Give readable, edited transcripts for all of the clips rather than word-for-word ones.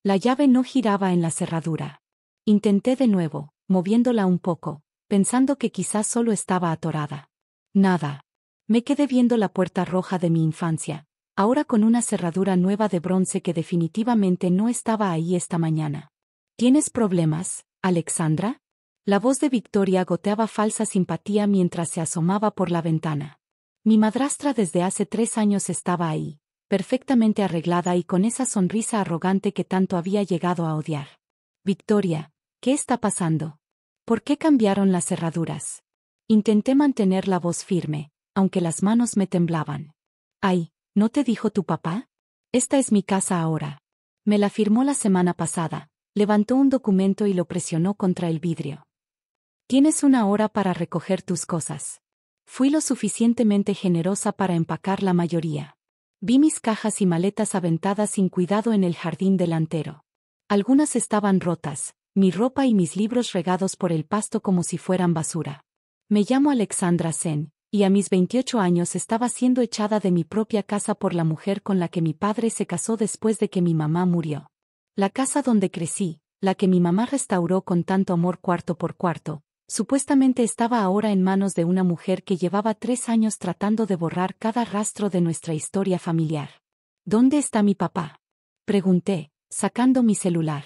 La llave no giraba en la cerradura. Intenté de nuevo, moviéndola un poco, pensando que quizás solo estaba atorada. Nada. Me quedé viendo la puerta roja de mi infancia, ahora con una cerradura nueva de bronce que definitivamente no estaba ahí esta mañana. ¿Tienes problemas, Alexandra? La voz de Victoria goteaba falsa simpatía mientras se asomaba por la ventana. Mi madrastra desde hace 3 años estaba ahí, perfectamente arreglada y con esa sonrisa arrogante que tanto había llegado a odiar. Victoria, ¿qué está pasando? ¿Por qué cambiaron las cerraduras? Intenté mantener la voz firme, aunque las manos me temblaban. Ay, ¿no te dijo tu papá? Esta es mi casa ahora. Me la firmó la semana pasada. Levantó un documento y lo presionó contra el vidrio. Tienes 1 hora para recoger tus cosas. Fui lo suficientemente generosa para empacar la mayoría. Vi mis cajas y maletas aventadas sin cuidado en el jardín delantero. Algunas estaban rotas, mi ropa y mis libros regados por el pasto como si fueran basura. Me llamo Alexandra Sen, y a mis 28 años estaba siendo echada de mi propia casa por la mujer con la que mi padre se casó después de que mi mamá murió. La casa donde crecí, la que mi mamá restauró con tanto amor cuarto por cuarto, supuestamente estaba ahora en manos de una mujer que llevaba 3 años tratando de borrar cada rastro de nuestra historia familiar. ¿Dónde está mi papá? Pregunté, sacando mi celular.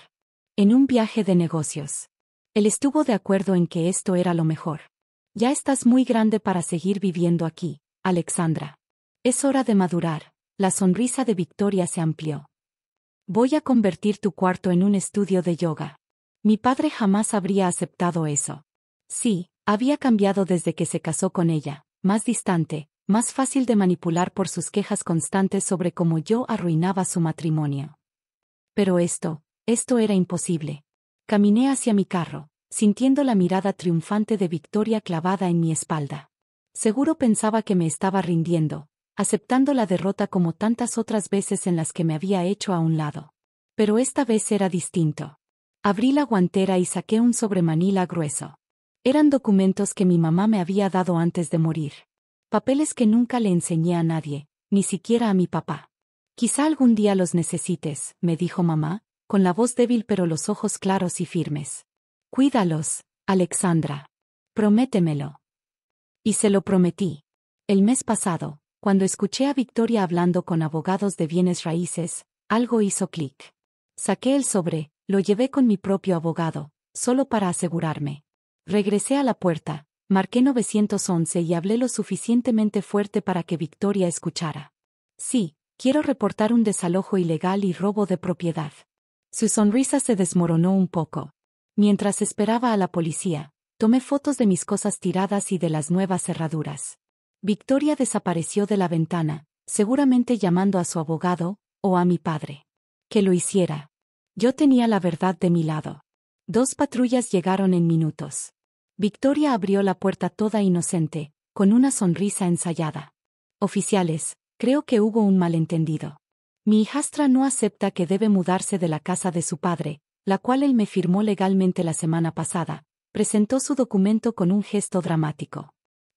En un viaje de negocios. Él estuvo de acuerdo en que esto era lo mejor. Ya estás muy grande para seguir viviendo aquí, Alexandra. Es hora de madurar. La sonrisa de Victoria se amplió. Voy a convertir tu cuarto en un estudio de yoga. Mi padre jamás habría aceptado eso. Sí, había cambiado desde que se casó con ella, más distante, más fácil de manipular por sus quejas constantes sobre cómo yo arruinaba su matrimonio. Pero esto era imposible. Caminé hacia mi carro, sintiendo la mirada triunfante de Victoria clavada en mi espalda. Seguro pensaba que me estaba rindiendo, aceptando la derrota como tantas otras veces en las que me había hecho a un lado. Pero esta vez era distinto. Abrí la guantera y saqué un sobremanila grueso. Eran documentos que mi mamá me había dado antes de morir. Papeles que nunca le enseñé a nadie, ni siquiera a mi papá. Quizá algún día los necesites, me dijo mamá, con la voz débil pero los ojos claros y firmes. Cuídalos, Alexandra. Prométemelo. Y se lo prometí. El mes pasado, cuando escuché a Victoria hablando con abogados de bienes raíces, algo hizo clic. Saqué el sobre, lo llevé con mi propio abogado, solo para asegurarme. Regresé a la puerta, marqué 911 y hablé lo suficientemente fuerte para que Victoria escuchara. Sí, quiero reportar un desalojo ilegal y robo de propiedad. Su sonrisa se desmoronó un poco. Mientras esperaba a la policía, tomé fotos de mis cosas tiradas y de las nuevas cerraduras. Victoria desapareció de la ventana, seguramente llamando a su abogado, o a mi padre. Que lo hiciera. Yo tenía la verdad de mi lado. 2 patrullas llegaron en minutos. Victoria abrió la puerta toda inocente, con una sonrisa ensayada. Oficiales, creo que hubo un malentendido. Mi hijastra no acepta que debe mudarse de la casa de su padre, la cual él me firmó legalmente la semana pasada. Presentó su documento con un gesto dramático.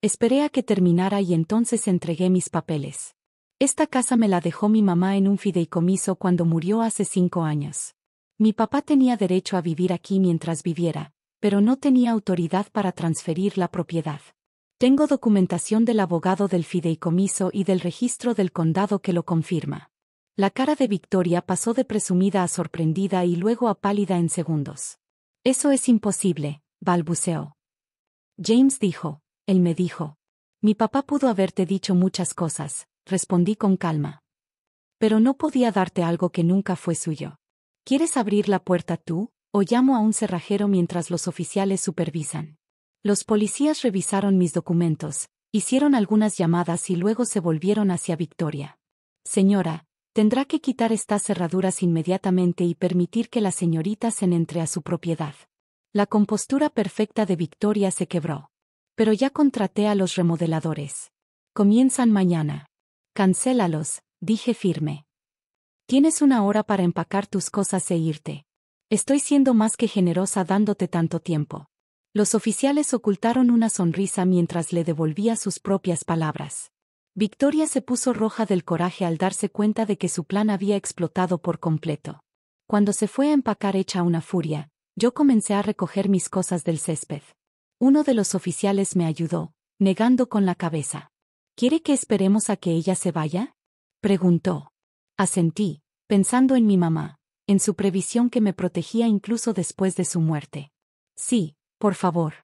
Esperé a que terminara y entonces entregué mis papeles. Esta casa me la dejó mi mamá en un fideicomiso cuando murió hace 5 años. Mi papá tenía derecho a vivir aquí mientras viviera, pero no tenía autoridad para transferir la propiedad. Tengo documentación del abogado del fideicomiso y del registro del condado que lo confirma. La cara de Victoria pasó de presumida a sorprendida y luego a pálida en segundos. Eso es imposible, balbuceó. James dijo, él me dijo. Mi papá pudo haberte dicho muchas cosas, respondí con calma. Pero no podía darte algo que nunca fue suyo. ¿Quieres abrir la puerta tú, o llamo a un cerrajero mientras los oficiales supervisan? Los policías revisaron mis documentos, hicieron algunas llamadas y luego se volvieron hacia Victoria. Señora, tendrá que quitar estas cerraduras inmediatamente y permitir que la señorita se entre a su propiedad. La compostura perfecta de Victoria se quebró. Pero ya contraté a los remodeladores. Comienzan mañana. Cancélalos, dije firme. Tienes 1 hora para empacar tus cosas e irte. Estoy siendo más que generosa dándote tanto tiempo. Los oficiales ocultaron una sonrisa mientras le devolvía sus propias palabras. Victoria se puso roja del coraje al darse cuenta de que su plan había explotado por completo. Cuando se fue a empacar hecha una furia, yo comencé a recoger mis cosas del césped. Uno de los oficiales me ayudó, negando con la cabeza. ¿Quiere que esperemos a que ella se vaya?, preguntó. Asentí, pensando en mi mamá, en su previsión que me protegía incluso después de su muerte. Sí, por favor.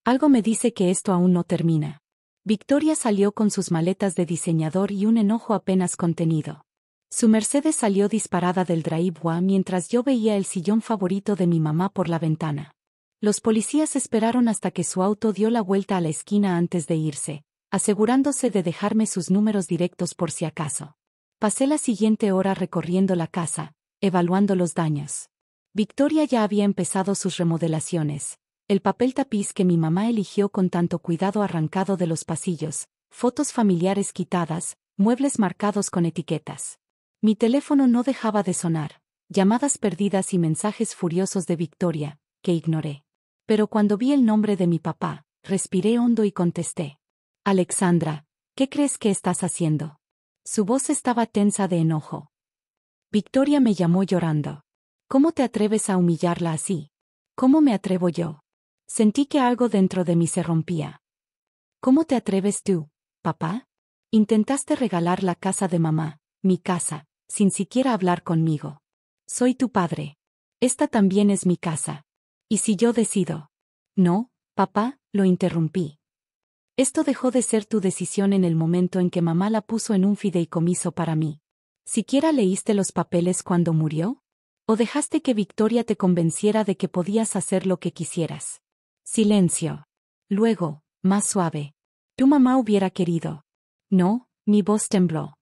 Algo me dice que esto aún no termina. Victoria salió con sus maletas de diseñador y un enojo apenas contenido. Su Mercedes salió disparada del driveway mientras yo veía el sillón favorito de mi mamá por la ventana. Los policías esperaron hasta que su auto dio la vuelta a la esquina antes de irse, asegurándose de dejarme sus números directos por si acaso. Pasé la siguiente hora recorriendo la casa, evaluando los daños. Victoria ya había empezado sus remodelaciones. El papel tapiz que mi mamá eligió con tanto cuidado arrancado de los pasillos, fotos familiares quitadas, muebles marcados con etiquetas. Mi teléfono no dejaba de sonar, llamadas perdidas y mensajes furiosos de Victoria, que ignoré. Pero cuando vi el nombre de mi papá, respiré hondo y contesté. Alexandra, ¿qué crees que estás haciendo? Su voz estaba tensa de enojo. Victoria me llamó llorando. ¿Cómo te atreves a humillarla así? ¿Cómo me atrevo yo? Sentí que algo dentro de mí se rompía. ¿Cómo te atreves tú, papá? Intentaste regalar la casa de mamá, mi casa, sin siquiera hablar conmigo. Soy tu padre. Esta también es mi casa. ¿Y si yo decido? No, papá, lo interrumpí. Esto dejó de ser tu decisión en el momento en que mamá la puso en un fideicomiso para mí. ¿Siquiera leíste los papeles cuando murió? ¿O dejaste que Victoria te convenciera de que podías hacer lo que quisieras? Silencio. Luego, más suave. Tu mamá hubiera querido. No, mi voz tembló.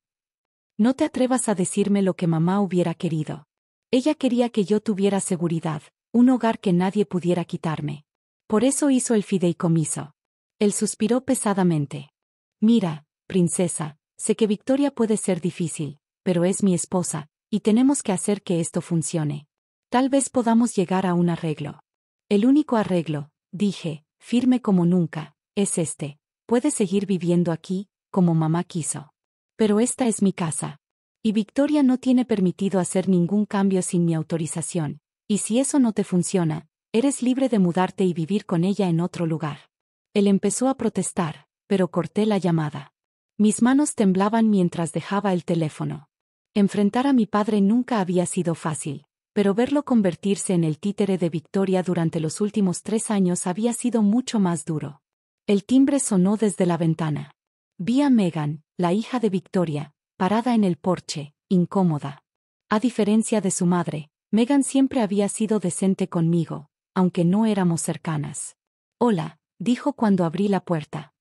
No te atrevas a decirme lo que mamá hubiera querido. Ella quería que yo tuviera seguridad, un hogar que nadie pudiera quitarme. Por eso hizo el fideicomiso. Él suspiró pesadamente. Mira, princesa, sé que Victoria puede ser difícil, pero es mi esposa, y tenemos que hacer que esto funcione. Tal vez podamos llegar a un arreglo. El único arreglo, dije, firme como nunca, es este. Puedes seguir viviendo aquí, como mamá quiso. Pero esta es mi casa. Y Victoria no tiene permitido hacer ningún cambio sin mi autorización, y si eso no te funciona, eres libre de mudarte y vivir con ella en otro lugar. Él empezó a protestar, pero corté la llamada. Mis manos temblaban mientras dejaba el teléfono. Enfrentar a mi padre nunca había sido fácil, pero verlo convertirse en el títere de Victoria durante los últimos 3 años había sido mucho más duro. El timbre sonó desde la ventana. Vi a Megan, la hija de Victoria, parada en el porche, incómoda. A diferencia de su madre, Megan siempre había sido decente conmigo, aunque no éramos cercanas. Hola, dijo cuando abrí la puerta.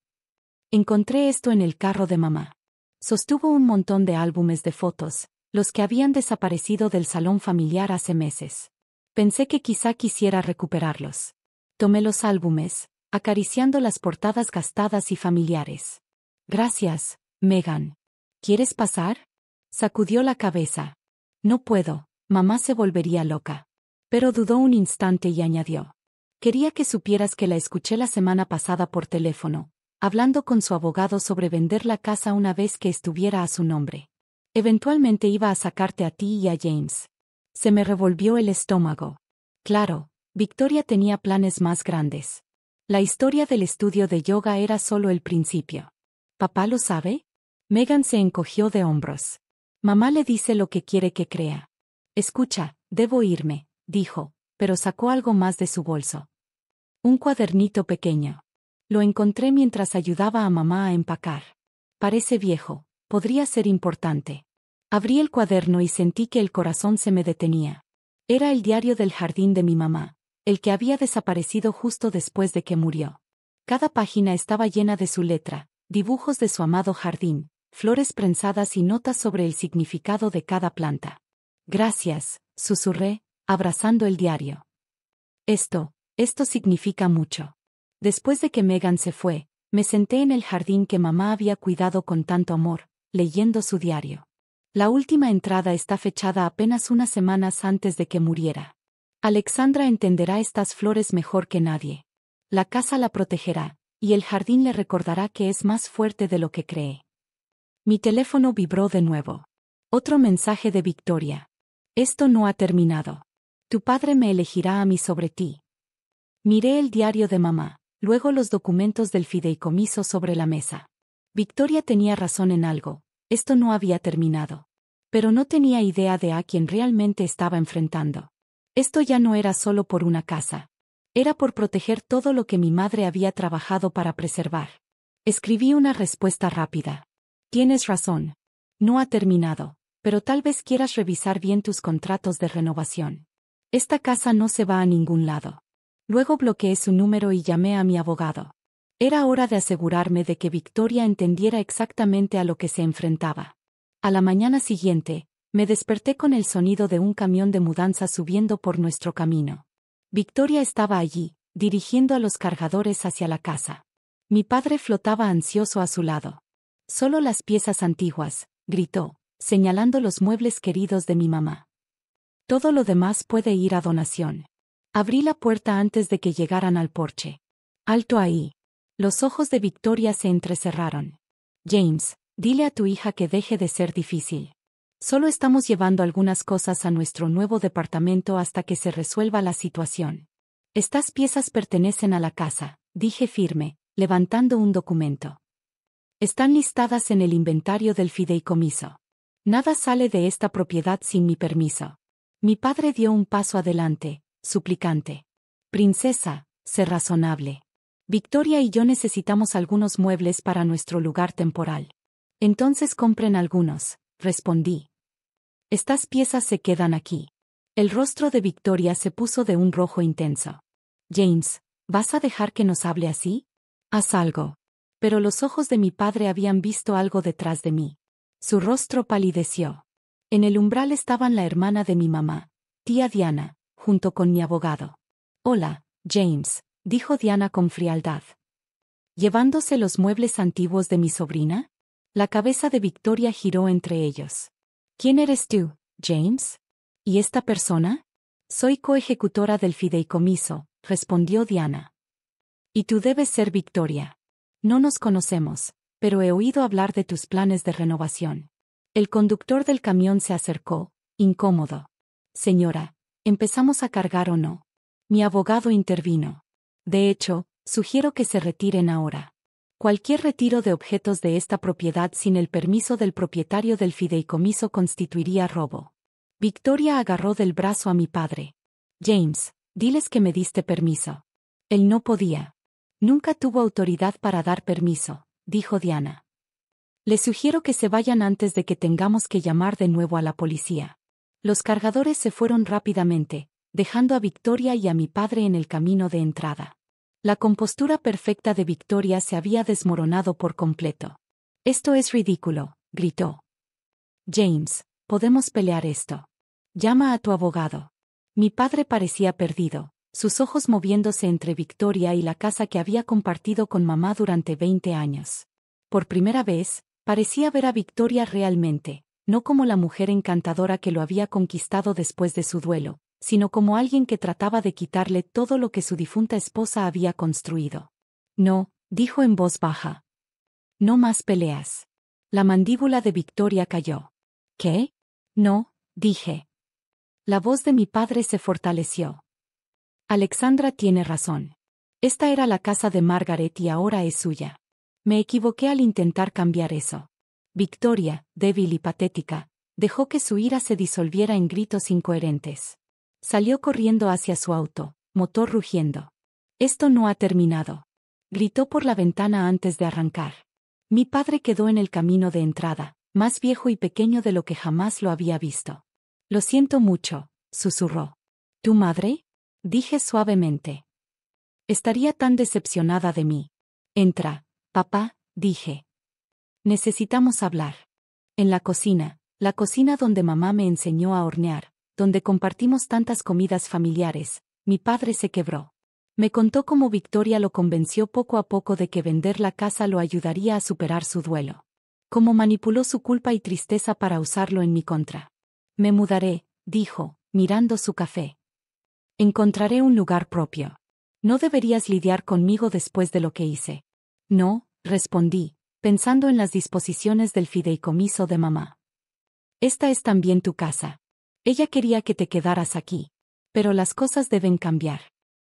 Encontré esto en el carro de mamá. Sostuvo un montón de álbumes de fotos, los que habían desaparecido del salón familiar hace meses. Pensé que quizá quisiera recuperarlos. Tomé los álbumes, acariciando las portadas gastadas y familiares. Gracias, Megan. ¿Quieres pasar? Sacudió la cabeza. No puedo, mamá se volvería loca. Pero dudó un instante y añadió. Quería que supieras que la escuché la semana pasada por teléfono, hablando con su abogado sobre vender la casa una vez que estuviera a su nombre. Eventualmente iba a sacarte a ti y a James. Se me revolvió el estómago. Claro, Victoria tenía planes más grandes. La historia del estudio de yoga era solo el principio. ¿Papá lo sabe? Megan se encogió de hombros. Mamá le dice lo que quiere que crea. Escucha, debo irme, dijo, pero sacó algo más de su bolso. Un cuadernito pequeño. Lo encontré mientras ayudaba a mamá a empacar. Parece viejo, podría ser importante. Abrí el cuaderno y sentí que el corazón se me detenía. Era el diario del jardín de mi mamá, el que había desaparecido justo después de que murió. Cada página estaba llena de su letra, dibujos de su amado jardín, flores prensadas y notas sobre el significado de cada planta. Gracias, susurré, abrazando el diario. Esto significa mucho. Después de que Megan se fue, me senté en el jardín que mamá había cuidado con tanto amor, leyendo su diario. La última entrada está fechada apenas unas semanas antes de que muriera. Alexandra entenderá estas flores mejor que nadie. La casa la protegerá, y el jardín le recordará que es más fuerte de lo que cree. Mi teléfono vibró de nuevo. Otro mensaje de Victoria. Esto no ha terminado. Tu padre me elegirá a mí sobre ti. Miré el diario de mamá, luego los documentos del fideicomiso sobre la mesa. Victoria tenía razón en algo, esto no había terminado. Pero no tenía idea de a quién realmente estaba enfrentando. Esto ya no era solo por una casa. Era por proteger todo lo que mi madre había trabajado para preservar. Escribí una respuesta rápida. Tienes razón. No ha terminado, pero tal vez quieras revisar bien tus contratos de renovación. Esta casa no se va a ningún lado. Luego bloqueé su número y llamé a mi abogado. Era hora de asegurarme de que Victoria entendiera exactamente a lo que se enfrentaba. A la mañana siguiente, me desperté con el sonido de un camión de mudanza subiendo por nuestro camino. Victoria estaba allí, dirigiendo a los cargadores hacia la casa. Mi padre flotaba ansioso a su lado. Solo las piezas antiguas, gritó, señalando los muebles queridos de mi mamá. Todo lo demás puede ir a donación. Abrí la puerta antes de que llegaran al porche. Alto ahí. Los ojos de Victoria se entrecerraron. James, dile a tu hija que deje de ser difícil. Solo estamos llevando algunas cosas a nuestro nuevo departamento hasta que se resuelva la situación. Estas piezas pertenecen a la casa, dije firme, levantando un documento. Están listadas en el inventario del fideicomiso. Nada sale de esta propiedad sin mi permiso. Mi padre dio un paso adelante, suplicante. Princesa, sé razonable. Victoria y yo necesitamos algunos muebles para nuestro lugar temporal. Entonces compren algunos, respondí. Estas piezas se quedan aquí. El rostro de Victoria se puso de un rojo intenso. James, ¿vas a dejar que nos hable así? Haz algo. Pero los ojos de mi padre habían visto algo detrás de mí. Su rostro palideció. En el umbral estaban la hermana de mi mamá, tía Diana, junto con mi abogado. Hola, James, dijo Diana con frialdad. ¿Llevándose los muebles antiguos de mi sobrina? La cabeza de Victoria giró entre ellos. ¿Quién eres tú, James? ¿Y esta persona? Soy coejecutora del fideicomiso, respondió Diana. Y tú debes ser Victoria. No nos conocemos, pero he oído hablar de tus planes de renovación. El conductor del camión se acercó, incómodo. Señora, ¿empezamos a cargar o no? Mi abogado intervino. De hecho, sugiero que se retiren ahora. Cualquier retiro de objetos de esta propiedad sin el permiso del propietario del fideicomiso constituiría robo. Victoria agarró del brazo a mi padre. James, diles que me diste permiso. Él no podía. Nunca tuvo autoridad para dar permiso, dijo Diana. Les sugiero que se vayan antes de que tengamos que llamar de nuevo a la policía. Los cargadores se fueron rápidamente, dejando a Victoria y a mi padre en el camino de entrada. La compostura perfecta de Victoria se había desmoronado por completo. Esto es ridículo, gritó. James, podemos pelear esto. Llama a tu abogado. Mi padre parecía perdido, sus ojos moviéndose entre Victoria y la casa que había compartido con mamá durante 20 años. Por primera vez, parecía ver a Victoria realmente, no como la mujer encantadora que lo había conquistado después de su duelo, sino como alguien que trataba de quitarle todo lo que su difunta esposa había construido. No, dijo en voz baja. No más peleas. La mandíbula de Victoria cayó. ¿Qué? No, dije. La voz de mi padre se fortaleció. Alexandra tiene razón. Esta era la casa de Margaret y ahora es suya. Me equivoqué al intentar cambiar eso. Victoria, débil y patética, dejó que su ira se disolviera en gritos incoherentes. Salió corriendo hacia su auto, motor rugiendo. Esto no ha terminado. Gritó por la ventana antes de arrancar. Mi padre quedó en el camino de entrada, más viejo y pequeño de lo que jamás lo había visto. Lo siento mucho, susurró. ¿Tu madre? Dije suavemente. Estaría tan decepcionada de mí. Entra, papá, dije. Necesitamos hablar. En la cocina donde mamá me enseñó a hornear, donde compartimos tantas comidas familiares, mi padre se quebró. Me contó cómo Victoria lo convenció poco a poco de que vender la casa lo ayudaría a superar su duelo. Cómo manipuló su culpa y tristeza para usarlo en mi contra. Me mudaré, dijo, mirando su café. Encontraré un lugar propio. No deberías lidiar conmigo después de lo que hice. No, respondí, pensando en las disposiciones del fideicomiso de mamá. Esta es también tu casa. Ella quería que te quedaras aquí. Pero las cosas deben cambiar.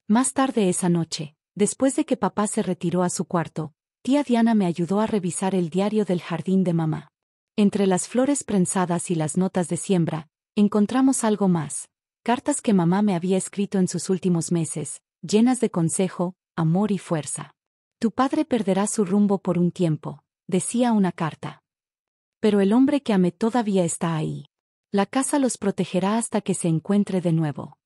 Más tarde esa noche, después de que papá se retiró a su cuarto, tía Diana me ayudó a revisar el diario del jardín de mamá. Entre las flores prensadas y las notas de siembra, encontramos algo más. Cartas que mamá me había escrito en sus últimos meses, llenas de consejo, amor y fuerza. Tu padre perderá su rumbo por un tiempo, decía una carta. Pero el hombre que amé todavía está ahí. La casa los protegerá hasta que se encuentre de nuevo.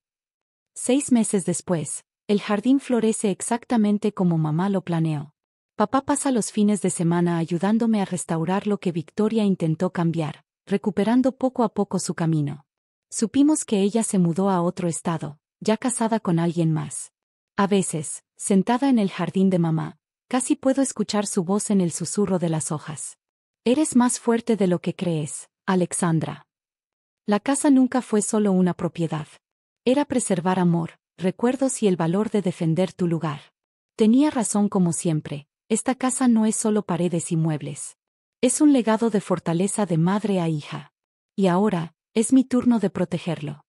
6 meses después, el jardín florece exactamente como mamá lo planeó. Papá pasa los fines de semana ayudándome a restaurar lo que Victoria intentó cambiar, recuperando poco a poco su camino. Supimos que ella se mudó a otro estado, ya casada con alguien más. A veces, sentada en el jardín de mamá, casi puedo escuchar su voz en el susurro de las hojas. Eres más fuerte de lo que crees, Alexandra. La casa nunca fue solo una propiedad. Era preservar amor, recuerdos y el valor de defender tu lugar. Tenía razón como siempre, esta casa no es solo paredes y muebles. Es un legado de fortaleza de madre a hija. Y ahora, es mi turno de protegerlo.